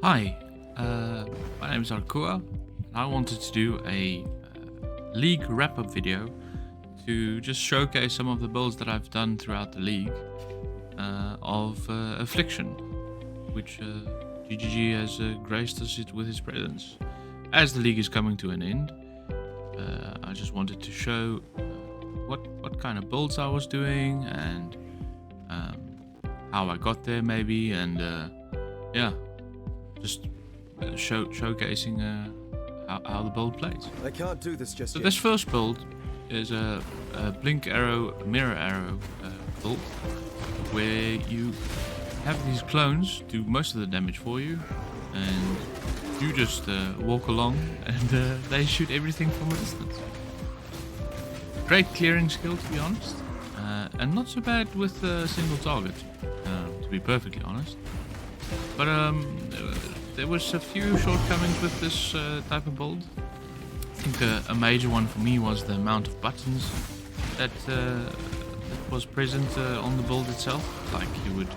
Hi, my name is Arkua, and I wanted to do a league wrap-up video to just showcase some of the builds that I've done throughout the league of Affliction, which GGG has graced us with his presence. As the league is coming to an end, I just wanted to show what kind of builds I was doing and how I got there maybe, and yeah, just showcasing how the build plays. I can't do this just So yet. this first build is a blink arrow, mirror arrow build, where you have these clones do most of the damage for you, and you just walk along and they shoot everything from a distance. Great clearing skill, to be honest, and not so bad with a single target, to be perfectly honest. But there was a few shortcomings with this type of build. I think a major one for me was the amount of buttons that was present on the build itself. Like, you would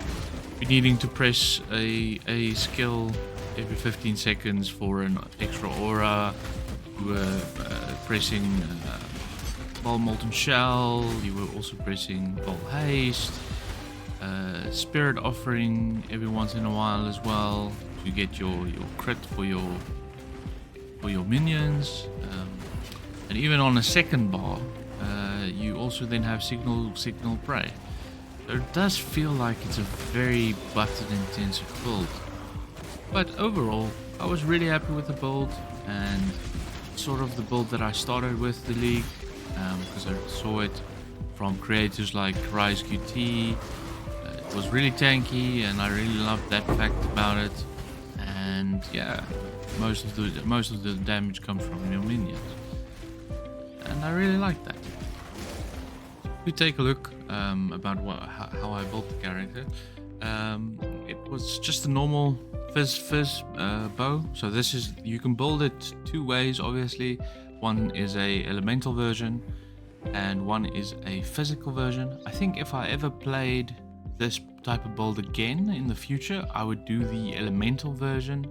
be needing to press a skill every 15 seconds for an extra aura. You were pressing Ball Molten Shell, you were also pressing Ball Haste, Spirit Offering every once in a while as well to get your crit for your minions, and even on a second bar you also then have signal prey. So it does feel like it's a very button intensive build, but overall I was really happy with the build, and sort of the build that I started with the league, because I saw it from creators like Rise QT. It was really tanky, and I really loved that fact about it. And yeah, most of the damage comes from your minions, and I really like that. If we take a look about how I built the character, it was just a normal fizz bow. So this is, you can build it two ways obviously. One is a elemental version and one is a physical version. I think if I ever played this type of build again in the future, I would do the elemental version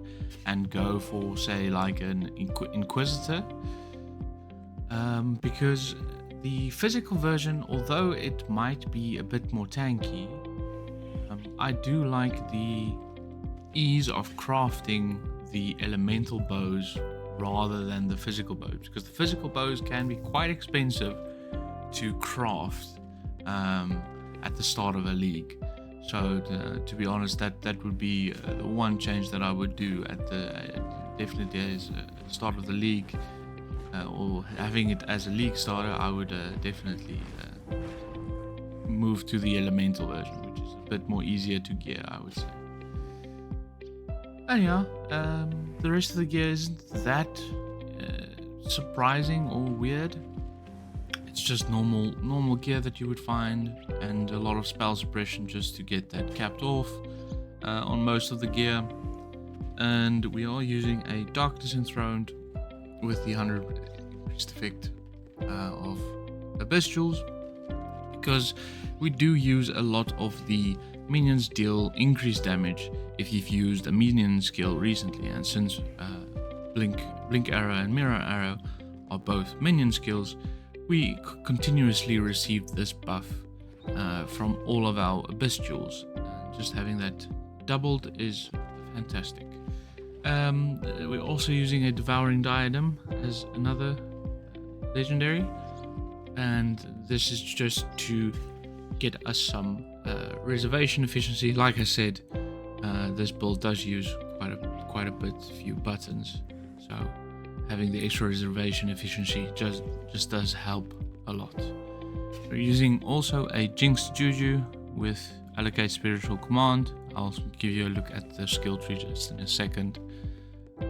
and go for, say, like an Inquisitor, because the physical version, although it might be a bit more tanky, I do like the ease of crafting the elemental bows rather than the physical bows, because the physical bows can be quite expensive to craft at the start of a league. So to be honest, that would be the one change that I would do at definitely as a start of the league, or having it as a league starter. I would definitely move to the elemental version, which is a bit more easier to gear, I would say. And yeah, the rest of the gear isn't that surprising or weird. It's just normal gear that you would find, and a lot of spell suppression just to get that capped off on most of the gear. And we are using a Darkness Enthroned with the 100 increased effect of Abyssals, because we do use a lot of the minions deal increased damage if you've used a minion skill recently, and since blink arrow and mirror arrow are both minion skills, we continuously receive this buff from all of our Abyssals. Just having that doubled is fantastic. We're also using a Devouring Diadem as another legendary, and this is just to get us some reservation efficiency. Like I said, this build does use quite a bit, few buttons, so having the extra reservation efficiency just does help a lot. We're using also a Jinx Juju with Allocate Spiritual Command. I'll give you a look at the skill tree just in a second.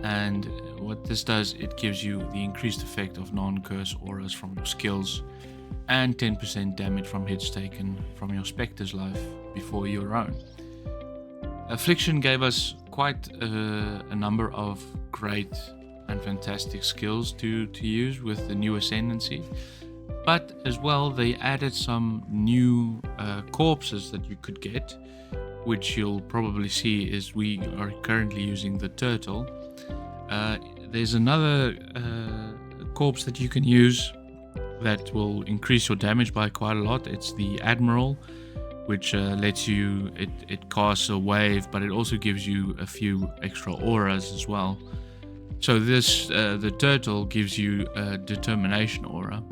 And what this does, it gives you the increased effect of non-curse auras from your skills, and 10% damage from hits taken from your Spectre's life before your own. Affliction gave us quite a number of great and fantastic skills to use with the new Ascendancy, but as well they added some new corpses that you could get which you'll probably see is we are currently using the turtle. There's another corpse that you can use that will increase your damage by quite a lot. It's the Admiral, which lets you, it casts a wave, but it also gives you a few extra auras as well. So this, the turtle gives you a determination aura,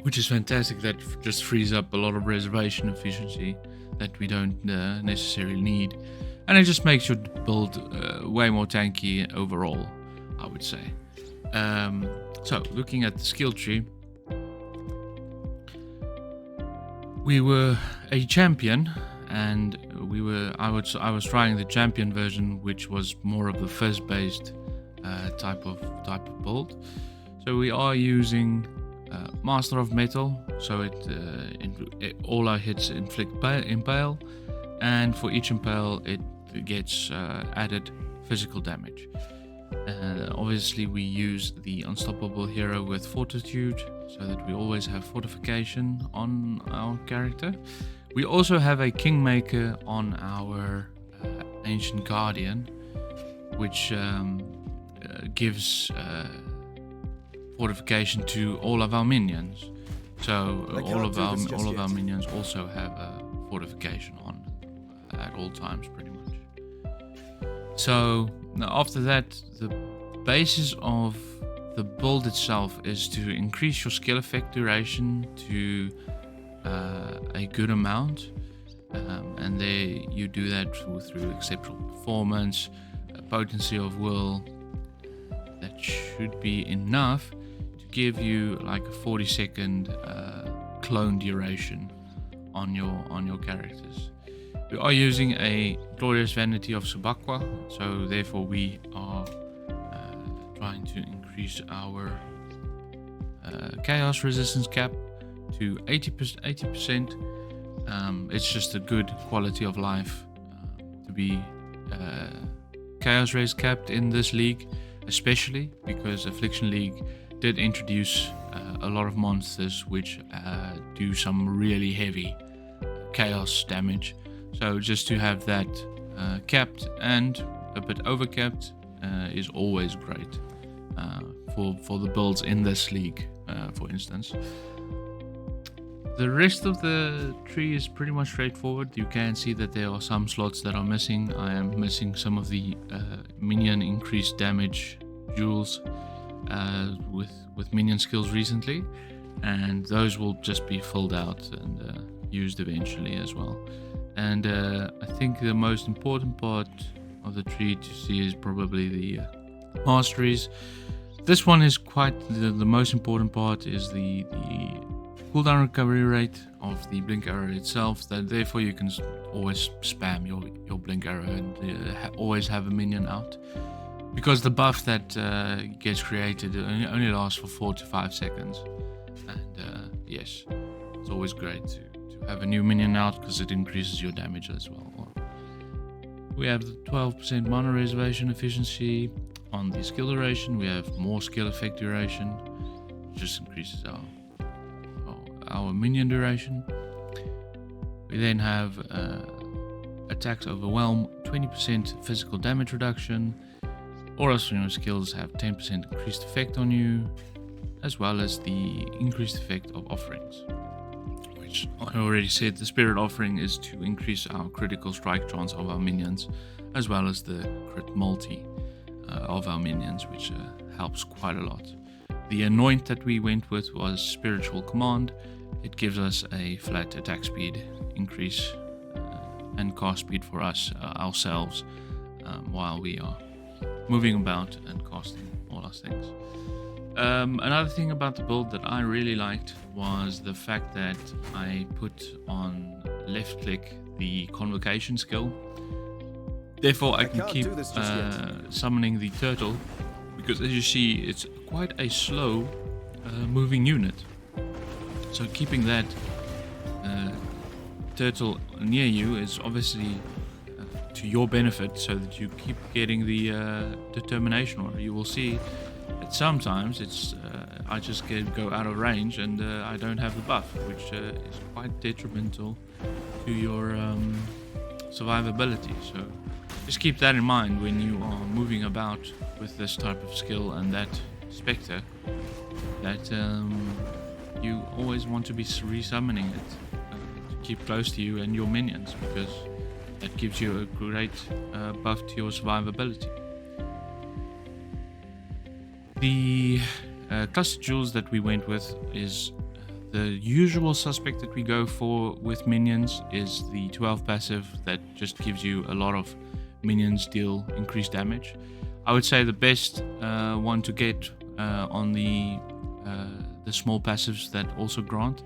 which is fantastic. That just frees up a lot of reservation efficiency that we don't necessarily need. And it just makes your build way more tanky overall, I would say. So looking at the skill tree, we were a champion, and I was trying the champion version, which was more of the first-based type of build. So we are using Master of Metal, so all our hits inflict impale, and for each impale it gets added physical damage. Obviously we use the unstoppable hero with fortitude, so that we always have fortification on our character. We also have a Kingmaker on our Ancient Guardian, which gives fortification to all of our minions. So all of our minions also have a fortification on at all times, pretty much. So now after that, the basis of the build itself is to increase your skill effect duration to a good amount, and there you do that through exceptional performance, potency of will. That should be enough to give you like a 40-second clone duration on your characters. We are using a Glorious Vanity of Subakwa, so therefore we are trying to increase our chaos resistance cap to 80%. It's just a good quality of life to be chaos res capped in this league, especially because Affliction League did introduce a lot of monsters which do some really heavy chaos damage. So just to have that capped and a bit overcapped is always great for the builds in this league, for instance. The rest of the tree is pretty much straightforward. You can see that there are some slots that are missing. I am missing some of the minion increased damage jewels with minion skills recently, and those will just be filled out and used eventually as well. And I think the most important part of the tree to see is probably the masteries. This one is quite the most important part is the cooldown recovery rate of the blink arrow itself. That therefore you can always spam your blink arrow and always have a minion out, because the buff that gets created only lasts for 4 to 5 seconds. And yes, it's always great to have a new minion out because it increases your damage as well. We have the 12% mana reservation efficiency on the skill duration. We have more skill effect duration, which just increases our minion duration. We then have attacks overwhelm, 20% physical damage reduction. Auras from your skills have 10% increased effect on you, as well as the increased effect of offerings, which I already said, the Spirit Offering is to increase our critical strike chance of our minions, as well as the crit multi of our minions, which helps quite a lot. The Anoint that we went with was Spiritual Command. It gives us a flat attack speed increase and cast speed for us ourselves while we are moving about and casting all our things. Another thing about the build that I really liked was the fact that I put on left click the Convocation skill. Therefore I can keep summoning the turtle, because as you see it's quite a slow moving unit. So keeping that turtle near you is obviously to your benefit, so that you keep getting the determination order. You will see that sometimes it's I just go out of range and I don't have the buff, which is quite detrimental to your survivability. So just keep that in mind when you are moving about with this type of skill and that spectre, that you always want to be resummoning it to keep close to you and your minions, because that gives you a great buff to your survivability. The cluster jewels that we went with is the usual suspect that we go for with minions is the 12 passive that just gives you a lot of minions deal increased damage. I would say the best one to get on the small passives that also grant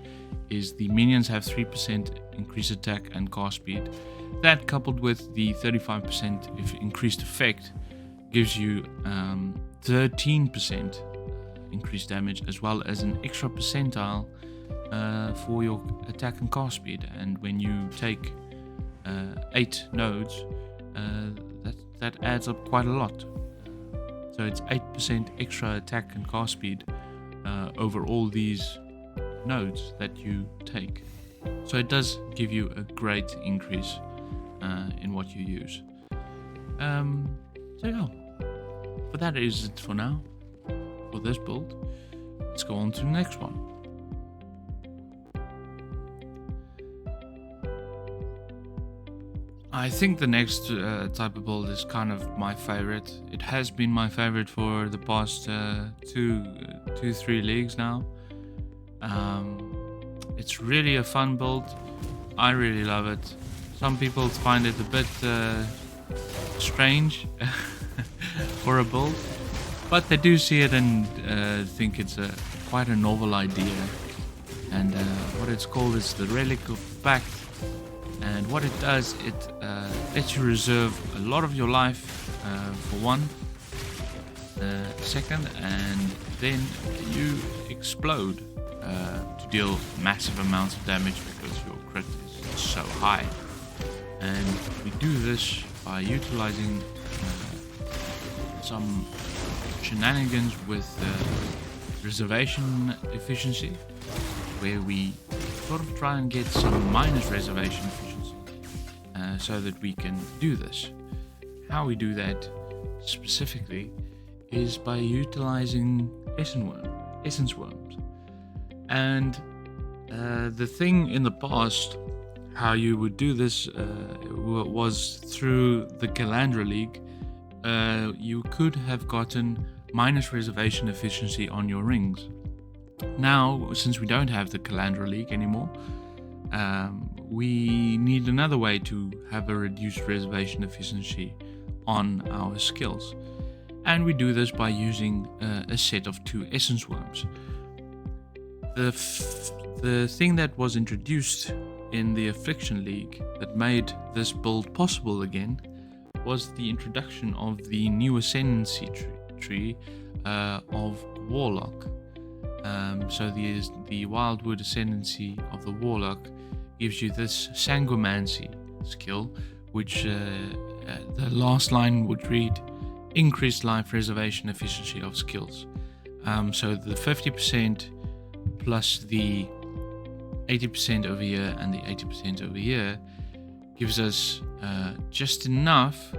is the minions have 3% increased attack and cast speed. That coupled with the 35% increased effect gives you 13% increased damage, as well as an extra percentile for your attack and cast speed. And when you take 8 nodes, that adds up quite a lot. So it's 8% extra attack and cast speed over all these nodes that you take. So it does give you a great increase in what you use. So yeah, but that is it for now for this build. Let's go on to the next one. I think the next type of build is kind of my favorite. It has been my favorite for the past 2-3 leagues now. It's really a fun build. I really love it. Some people find it a bit strange for a build, but they do see it and think it's quite a novel idea. And what it's called is the Relic of Pact. And what it does, it lets you reserve a lot of your life for 1 second, and then you explode to deal massive amounts of damage because your crit is so high. And we do this by utilizing some shenanigans with reservation efficiency, where we sort of try and get some minus reservation efficiency so that we can do this. How we do that specifically is by utilizing essence worms. And the thing in the past, how you would do this was through the Calandra League. You could have gotten minus reservation efficiency on your rings. Now, since we don't have the Calandra League anymore, we need another way to have a reduced reservation efficiency on our skills. And we do this by using a set of 2 essence worms. The thing that was introduced in the Affliction League that made this build possible again was the introduction of the new Ascendancy tree of Warlock. So the Wildwood Ascendancy of the Warlock gives you this Sanguimancy skill, which the last line would read increased life reservation efficiency of skills. So the 50% plus the 80% over here and the 80% over here gives us just enough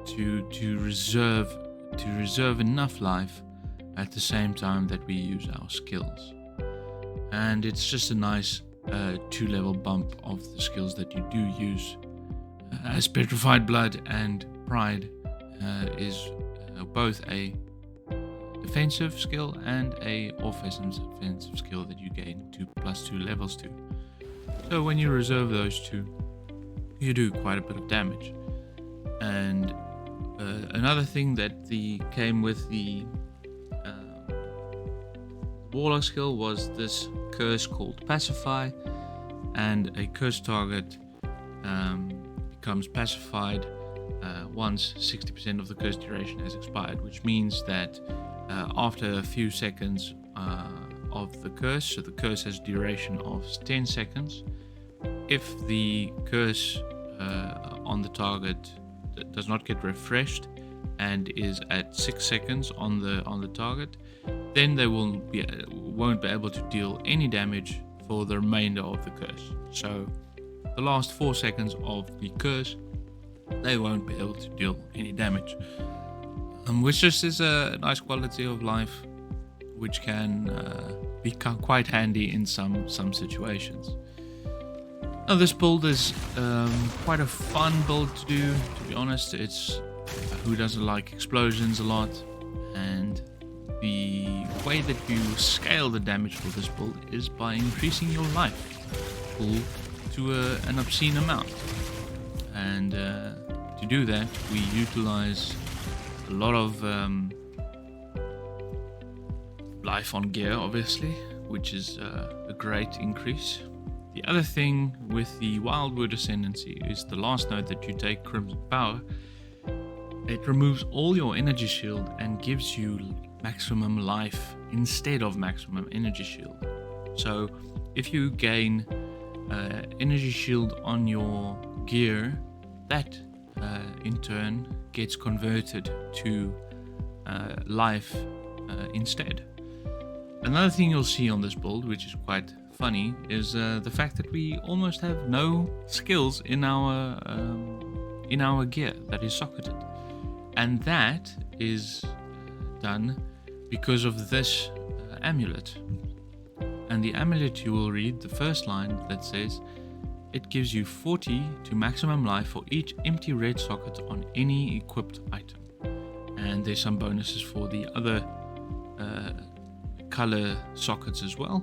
to reserve enough life at the same time that we use our skills. And it's just a nice 2-level bump of the skills that you do use, as Petrified Blood and Pride is both a defensive skill and a offensive skill that you gain 2+2 levels to. So when you reserve those 2, you do quite a bit of damage. And another thing that came with the Warlock skill was this curse called Pacify, and a cursed target becomes pacified once 60% of the curse duration has expired, which means that after a few seconds of the curse, so the curse has duration of 10 seconds, if the curse on the target does not get refreshed and is at 6 seconds on the target, then they won't be able to deal any damage for the remainder of the curse. So the last 4 seconds of the curse, they won't be able to deal any damage. Which just is a nice quality of life, which can become quite handy in some situations. Now this build is quite a fun build to do, to be honest. It's who doesn't like explosions a lot, and the way that you scale the damage for this build is by increasing your life pool to an obscene amount. And to do that, we utilize a lot of life on gear, obviously, which is a great increase. The other thing with the Wildwood Ascendancy is the last node that you take, Crimson Power. It removes all your energy shield and gives you maximum life instead of maximum energy shield. So if you gain energy shield on your gear, that in turn gets converted to life instead. Another thing you'll see on this build, which is quite funny, is the fact that we almost have no skills in our gear that is socketed, and that is done because of this amulet. And the amulet, you will read the first line that says it gives you 40 to maximum life for each empty red socket on any equipped item. And there's some bonuses for the other color sockets as well,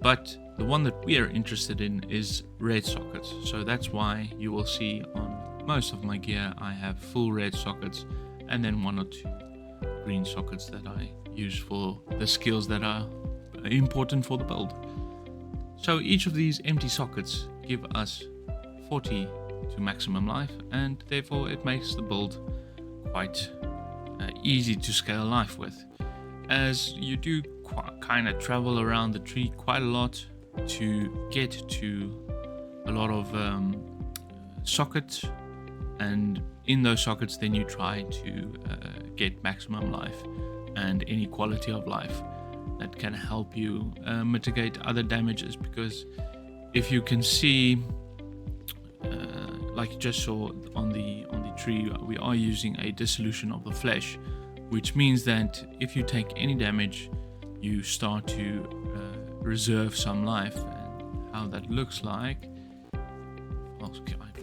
but the one that we are interested in is red sockets. So that's why you will see on most of my gear I have full red sockets, and then 1 or 2 green sockets that I use for the skills that are important for the build. So each of these empty sockets give us 40 to maximum life, and therefore it makes the build quite easy to scale life with, as you do kind of travel around the tree quite a lot to get to a lot of sockets, and in those sockets then you try to get maximum life and any quality of life that can help you mitigate other damages. Because if you can see, like you just saw on the tree, we are using a dissolution of the flesh, which means that if you take any damage, you start to reserve some life. And how that looks like,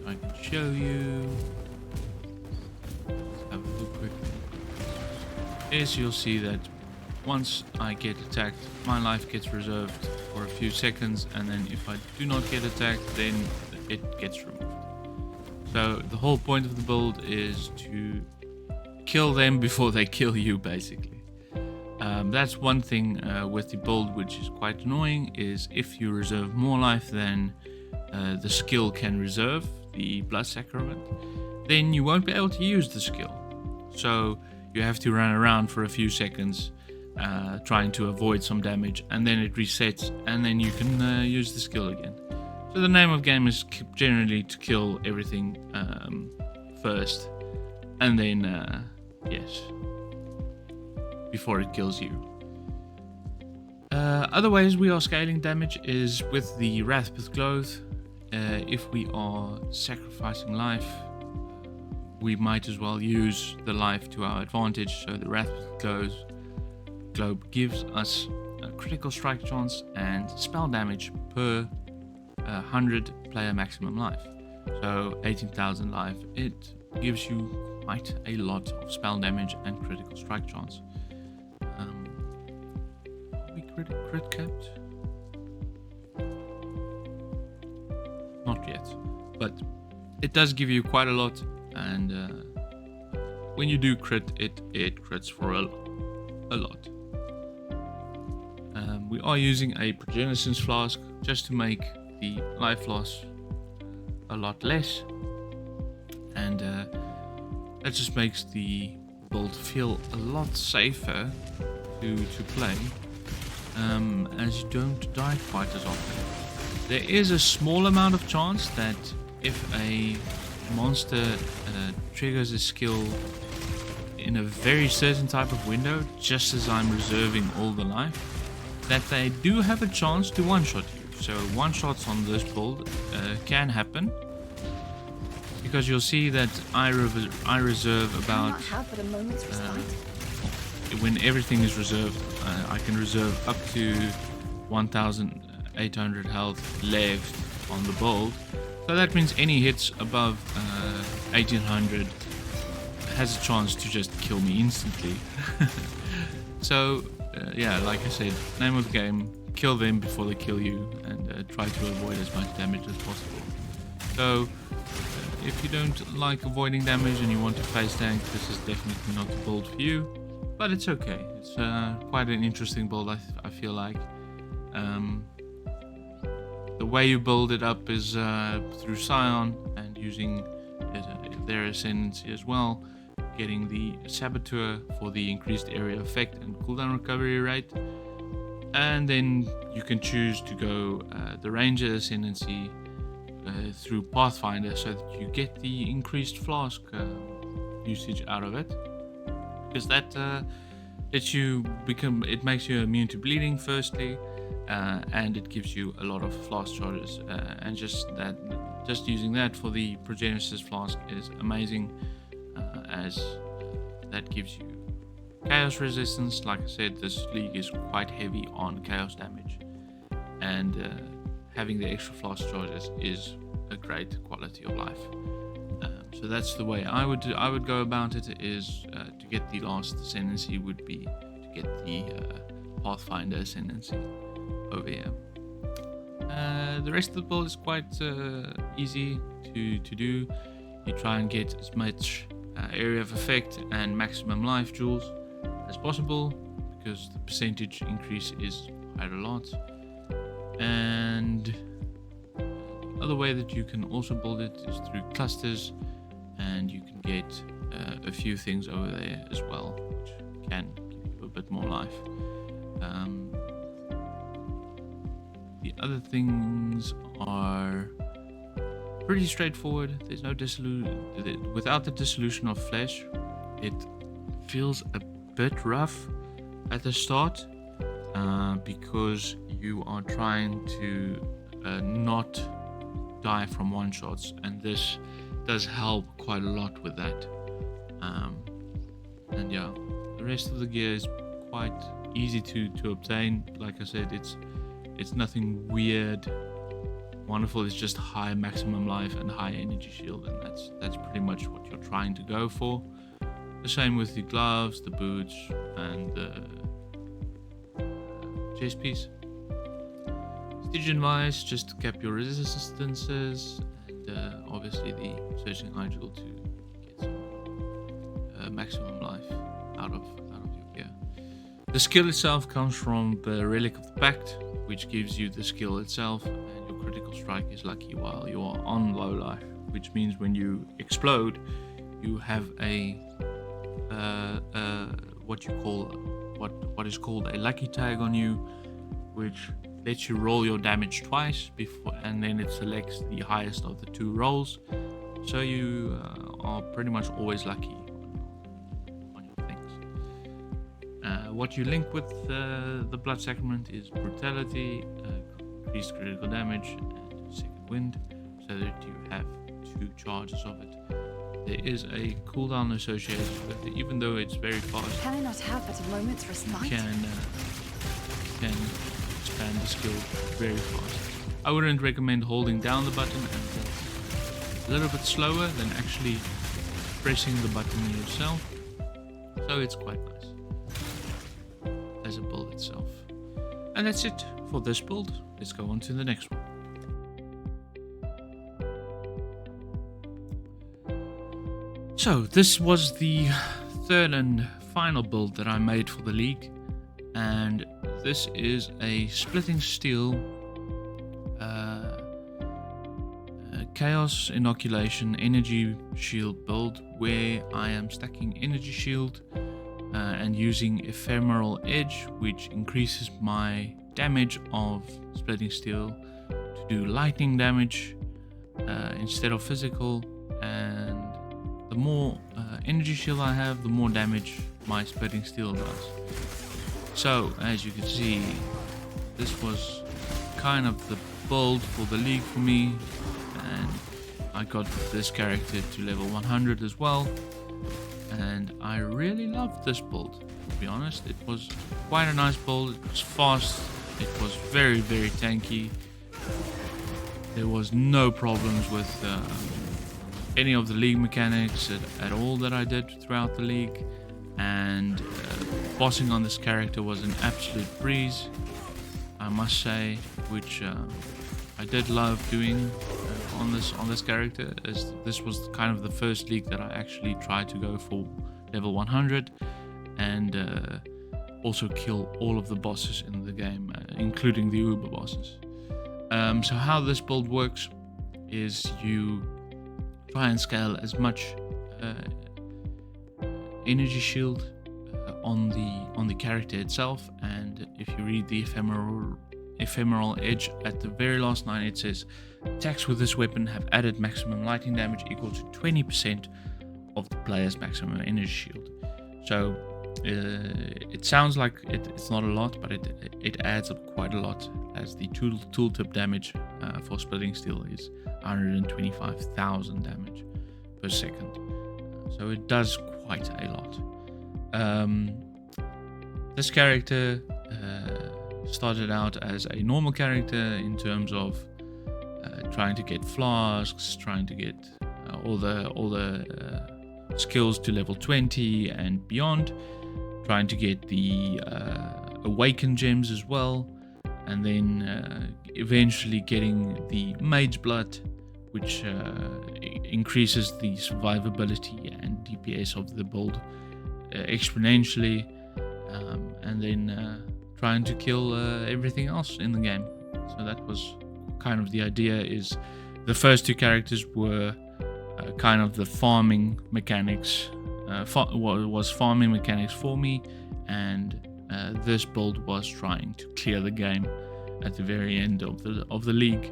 I can show you. Let's have a look quick. Is you'll see that once I get attacked, my life gets reserved for a few seconds, and then if I do not get attacked, then it gets removed. So the whole point of the build is to kill them before they kill you, basically. That's one thing with the build which is quite annoying, is if you reserve more life than the skill can reserve, the Blood Sacrament, then you won't be able to use the skill. So you have to run around for a few seconds trying to avoid some damage, and then it resets, and then you can use the skill again. So the name of the game is generally to kill everything first, and then yes, before it kills you. Other ways we are scaling damage is with the Wrathpith Clothes. If we are sacrificing life, we might as well use the life to our advantage. So the Wrathpith Globe gives us a critical strike chance and spell damage per 100 player maximum life. So 18,000 life. It gives you quite a lot of spell damage and critical strike chance. Are we crit capped? Not yet, but it does give you quite a lot, and when you do crit, it crits for a lot. We are using a Progenesis Flask just to make the life loss a lot less, and that just makes the build feel a lot safer to play, as you don't die quite as often. There is a small amount of chance that if a monster triggers a skill in a very certain type of window, just as I'm reserving all the life, that they do have a chance to one-shot you. So one-shots on this build can happen, because you'll see that I reserve about when everything is reserved, I can reserve up to 1,800 health left on the build. So that means any hits above 1,800 has a chance to just kill me instantly. So yeah, like I said, name of the game, kill them before they kill you, and try to avoid as much damage as possible. So if you don't like avoiding damage and you want to face tank, this is definitely not the build for you, but it's okay. It's quite an interesting build, I feel like. The way you build it up is through Scion and using their Ascendancy as well, getting the Saboteur for the increased area effect and cooldown recovery rate, and then you can choose to go the Ranger Ascendancy through Pathfinder, so that you get the increased flask usage out of it, because that lets you become, it makes you immune to bleeding firstly, and it gives you a lot of flask charges, and just using that for the Progenesis flask is amazing, as that gives you chaos resistance. Like I said, this league is quite heavy on chaos damage, and having the extra flask charges is a great quality of life. So that's the way I would go about it, is to get the last Ascendancy would be to get the Pathfinder Ascendancy over here. The rest of the build is quite easy to do. You try and get as much area of effect and maximum life jewels as possible, because the percentage increase is quite a lot. And the other way that you can also build it is through clusters, and you can get a few things over there as well, which can give you a bit more life. The other things are pretty straightforward. There's no without the dissolution of flesh, it feels a bit rough at the start, because you are trying to not die from one shots, and this does help quite a lot with that. And yeah, the rest of the gear is quite easy to obtain. Like I said, it's nothing weird, wonderful. It's just high maximum life and high energy shield, and that's pretty much what you're trying to go for. The same with the gloves, the boots, and the chest piece. Stygian Vice, just to cap your resistances, and obviously the Searching Eye Jewel to get some maximum life out of your gear. The skill itself comes from the Relic of the Pact, which gives you the skill itself, and your critical strike is lucky while you are on low life, which means when you explode, you have a what is called a lucky tag on you, which lets you roll your damage twice before, and then it selects the highest of the two rolls. So you are pretty much always lucky on your things. What you link with the Blood Sacrament is Brutality, increased critical damage, and Second Wind, so that you have 2 charges of it. There is a cooldown associated with it, even though it's very fast. Can I not have but a moment's respite? Can expand the skill very fast. I wouldn't recommend holding down the button, and that's a little bit slower than actually pressing the button yourself. So it's quite nice as a build itself. And that's it for this build. Let's go on to the next one. So this was the third and final build that I made for the league, and this is a Splitting Steel Chaos Inoculation Energy Shield build, where I am stacking Energy Shield and using Ephemeral Edge, which increases my damage of Splitting Steel to do lightning damage instead of physical, and the more energy shield I have, the more damage my Splitting Steel does. So, as you can see, this was kind of the build for the league for me, and I got this character to level 100 as well, and I really loved this build, to be honest. It was quite a nice build. It was fast, it was very tanky. There was no problems with any of the league mechanics at all that I did throughout the league, and bossing on this character was an absolute breeze, I must say, which I did love doing on this character, as this was kind of the first league that I actually tried to go for level 100 and also kill all of the bosses in the game, including the Uber bosses. So how this build works is you try and scale as much energy shield on the character itself, and if you read the ephemeral edge at the very last line, it says attacks with this weapon have added maximum lightning damage equal to 20% of the player's maximum energy shield. So it sounds like it's not a lot, but it adds up quite a lot, as the tooltip damage for splitting steel is 125,000 damage per second. So it does quite a lot. This character started out as a normal character in terms of trying to get flasks, trying to get all the skills to level 20 and beyond, trying to get the awakened gems as well, and then eventually getting the mage blood, which increases the survivability and DPS of the build exponentially, and then trying to kill everything else in the game. So that was kind of the idea. Is the first two characters were kind of the farming mechanics, was farming mechanics for me, and this build was trying to clear the game at the very end of the league.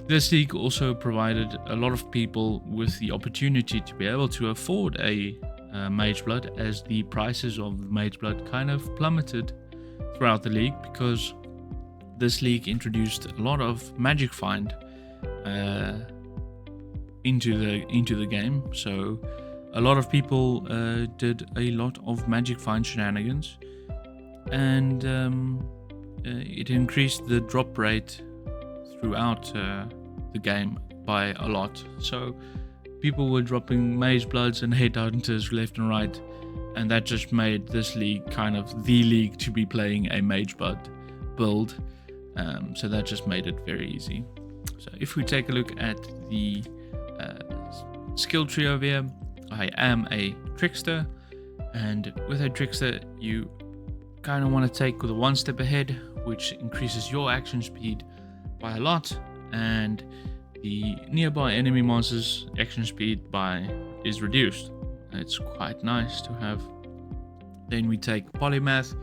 This league also provided a lot of people with the opportunity to be able to afford a mage blood, as the prices of mage blood kind of plummeted throughout the league, because this league introduced a lot of magic find into the game. So a lot of people did a lot of magic find shenanigans, and it increased the drop rate throughout the game by a lot. So people were dropping mage bloods and headhunters left and right, and that just made this league kind of the league to be playing a mage blood build. So that just made it very easy. So if we take a look at the skill tree over here, I am a Trickster, and with a Trickster you kind of want to take the one step ahead, which increases your action speed by a lot, and the nearby enemy monsters action speed is reduced. It's quite nice to have. Then we take Polymath,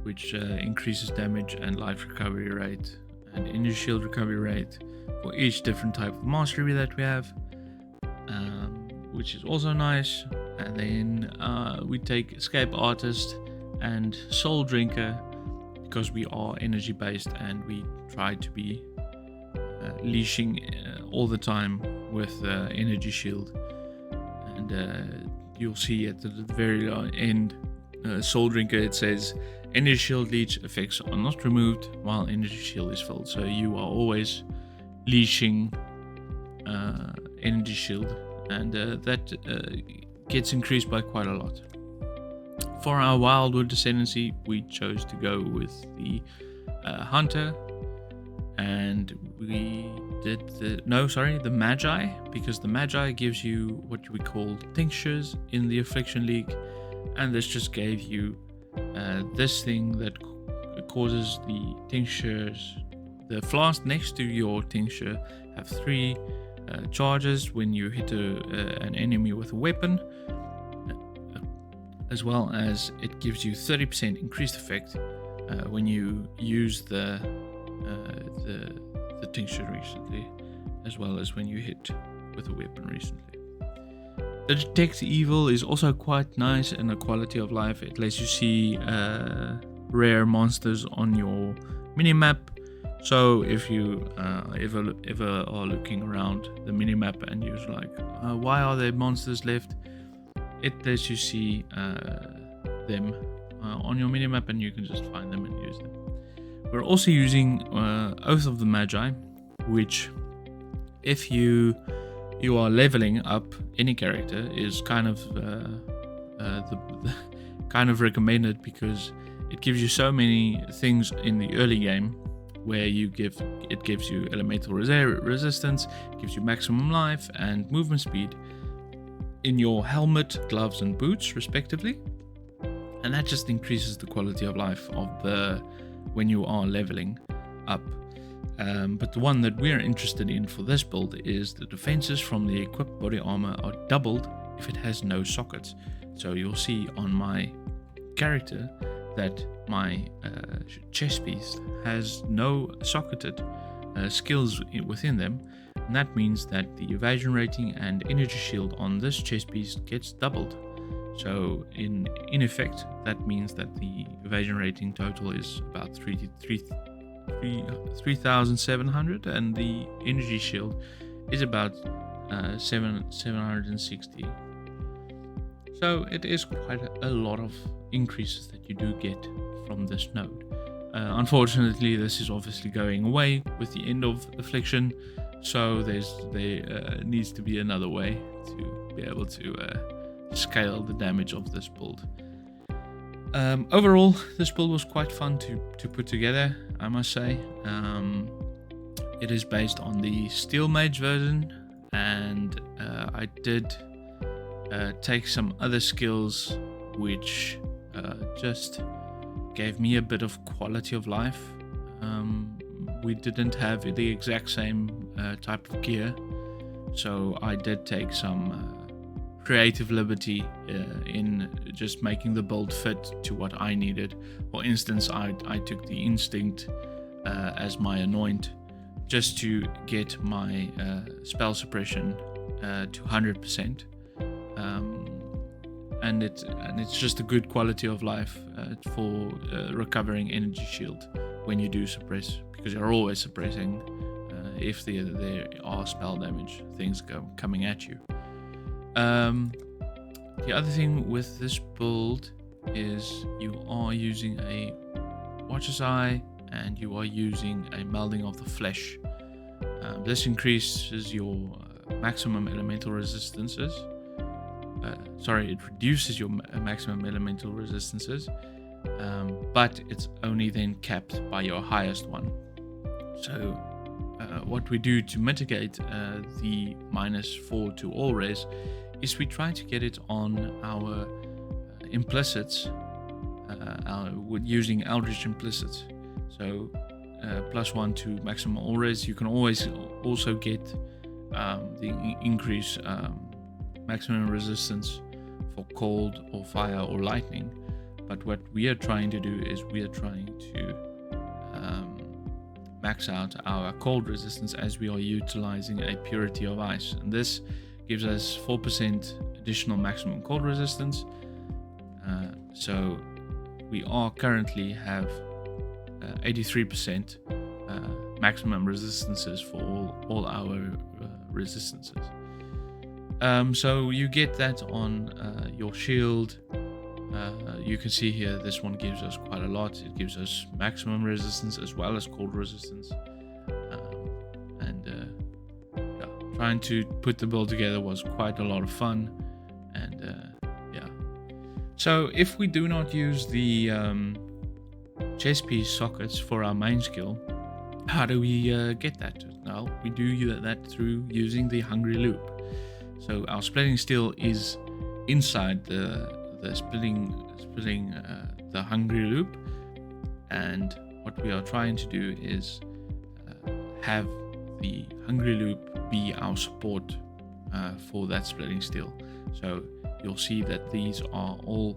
which increases damage and life recovery rate and energy shield recovery rate for each different type of mastery that we have, which is also nice. And then we take Escape Artist and Soul Drinker, because we are energy based and we try to be leashing all the time with energy shield. And you'll see at the very end, Soul Drinker, it says energy shield leech effects are not removed while energy shield is filled. So you are always leashing energy shield, and that gets increased by quite a lot. For our Wildwood Ascendancy, we chose to go with the Hunter, and we did the Magi, because the Magi gives you what we call tinctures in the Affliction League, and this just gave you this thing that causes the tinctures. The flask next to your tincture have 3 charges when you hit an enemy with a weapon, as well as it gives you 30% increased effect when you use the tincture recently, as well as when you hit with a weapon recently. The Detect Evil is also quite nice in the quality of life. It lets you see rare monsters on your minimap, So if you ever are looking around the minimap and you're like, why are there monsters left? It lets you see them on your minimap, and you can just find them and use them. We're also using Oath of the Magi, which, if you are leveling up any character, is kind of kind of recommended, because it gives you so many things in the early game where it gives you elemental resistance, it gives you maximum life and movement speed in your helmet, gloves and boots respectively, and that just increases the quality of life of when you are leveling up. But the one that we're interested in for this build is the defenses from the equipped body armor are doubled if it has no sockets. So you'll see on my character that my chest piece has no socketed skills within them, and that means that the evasion rating and energy shield on this chest piece gets doubled. So in effect, that means that the evasion rating total is about 3,700, and the energy shield is about 760. So it is quite a lot of increases that you do get from this node. Unfortunately, this is obviously going away with the end of Affliction, so there needs to be another way to be able to scale the damage of this build. Overall, this build was quite fun to put together, I must say. It is based on the Steel Mage version, and I did take some other skills which just gave me a bit of quality of life. We didn't have the exact same type of gear, so I did take some creative liberty in just making the build fit to what I needed. For instance, I took the Instinct as my anoint just to get my spell suppression to 100%. And it's just a good quality of life for recovering energy shield when you do suppress, because you're always suppressing if there are spell damage things coming at you. The other thing with this build is you are using a Watcher's Eye and you are using a Melding of the Flesh. This increases your maximum elemental resistances. It reduces your maximum elemental resistances, but it's only then capped by your highest one. So what we do to mitigate the -4 to all res is we try to get it on our implicits, using Eldritch implicits. So +1 to maximum all res. You can always also get the increase maximum resistance for cold or fire or lightning. But what we are trying to do is we are trying to max out our cold resistance as we are utilizing a Purity of Ice, and this gives us 4% additional maximum cold resistance. So we are currently have 83% maximum resistances for all our resistances. So you get that on your shield. You can see here this one gives us quite a lot. It gives us maximum resistance as well as cold resistance. Trying to put the build together was quite a lot of fun. And so if we do not use the chest piece sockets for our main skill, how do we get that? Well, we do that through using the Hungry Loop. So our splitting steel is inside the splitting the Hungry Loop, and what we are trying to do is have the Hungry Loop be our support for that splitting steel. So you'll see that these are all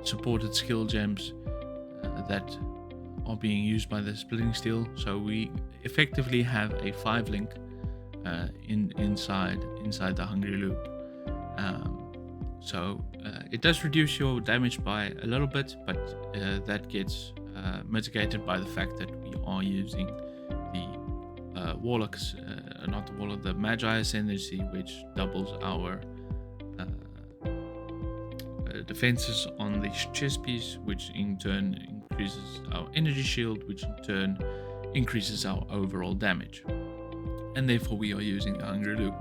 supported skill gems that are being used by the splitting steel. So we effectively have a 5-link inside the Hungry Loop. So it does reduce your damage by a little bit, but that gets mitigated by the fact that we are using the Warlocks, not the Warlock, the Magi Ascendancy, which doubles our defenses on the chest piece, which in turn increases our energy shield, which in turn increases our overall damage. And therefore we are using the Hungry Loop.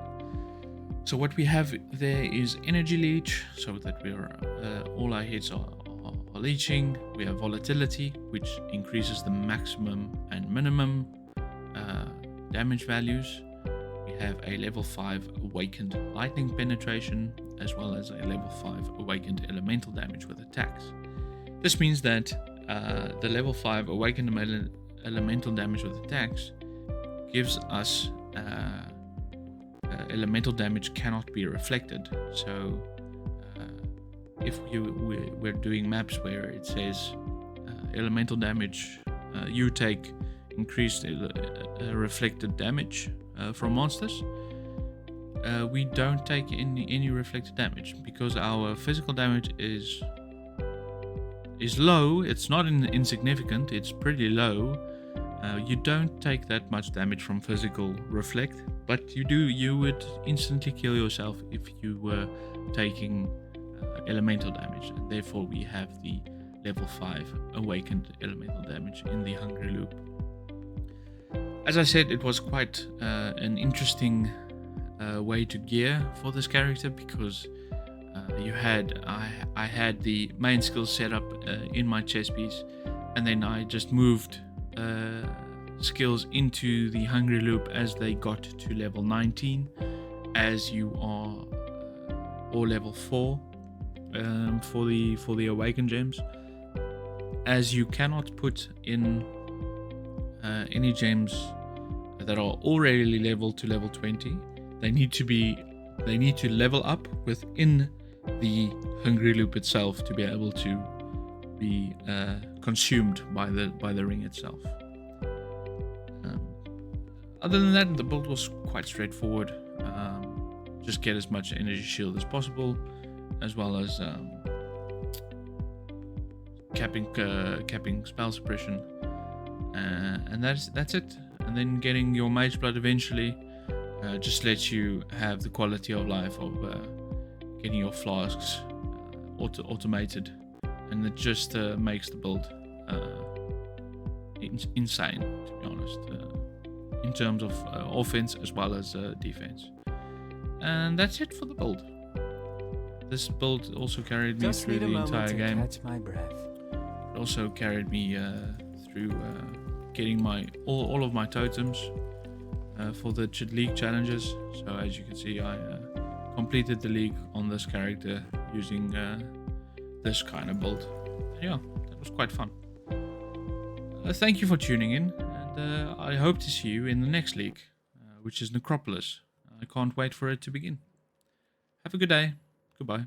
So what we have there is Energy Leech, so that we are all our hits are leeching. We have Volatility, which increases the maximum and minimum damage values. We have a level 5 Awakened Lightning Penetration, as well as a level 5 Awakened Elemental Damage with attacks. This means that the level 5 Awakened Elemental Damage with attacks gives us elemental damage cannot be reflected. So if we're doing maps where it says elemental damage, you take increased reflected damage from monsters, we don't take any reflected damage because our physical damage is low. It's not insignificant, it's pretty low. You don't take that much damage from physical reflect, but you would instantly kill yourself if you were taking elemental damage, and therefore we have the level 5 awakened elemental damage in the Hungry Loop. As I said, it was quite an interesting way to gear for this character, because I had the main skill set up in my chest piece, and then I just moved skills into the Hungry Loop as they got to level 19, as you are, or level 4 for the Awakened gems, as you cannot put in any gems that are already leveled to level 20. They need to level up within the Hungry Loop itself to be able to be consumed by the ring itself. Other than that, the build was quite straightforward. Just get as much energy shield as possible, as well as capping spell suppression, and that's it. And then getting your Mage Blood eventually just lets you have the quality of life of getting your flasks automated, and it just makes the build insane, to be honest, in terms of offense as well as defense. And that's it for the build. This build also carried me through the entire game. Catch my breath. It also carried me through getting all of my totems for the league challenges. So as you can see, I completed the league on this character using this kind of build. Yeah, that was quite fun. Thank you for tuning in, and I hope to see you in the next league, which is Necropolis. I can't wait for it to begin. Have a good day. Goodbye.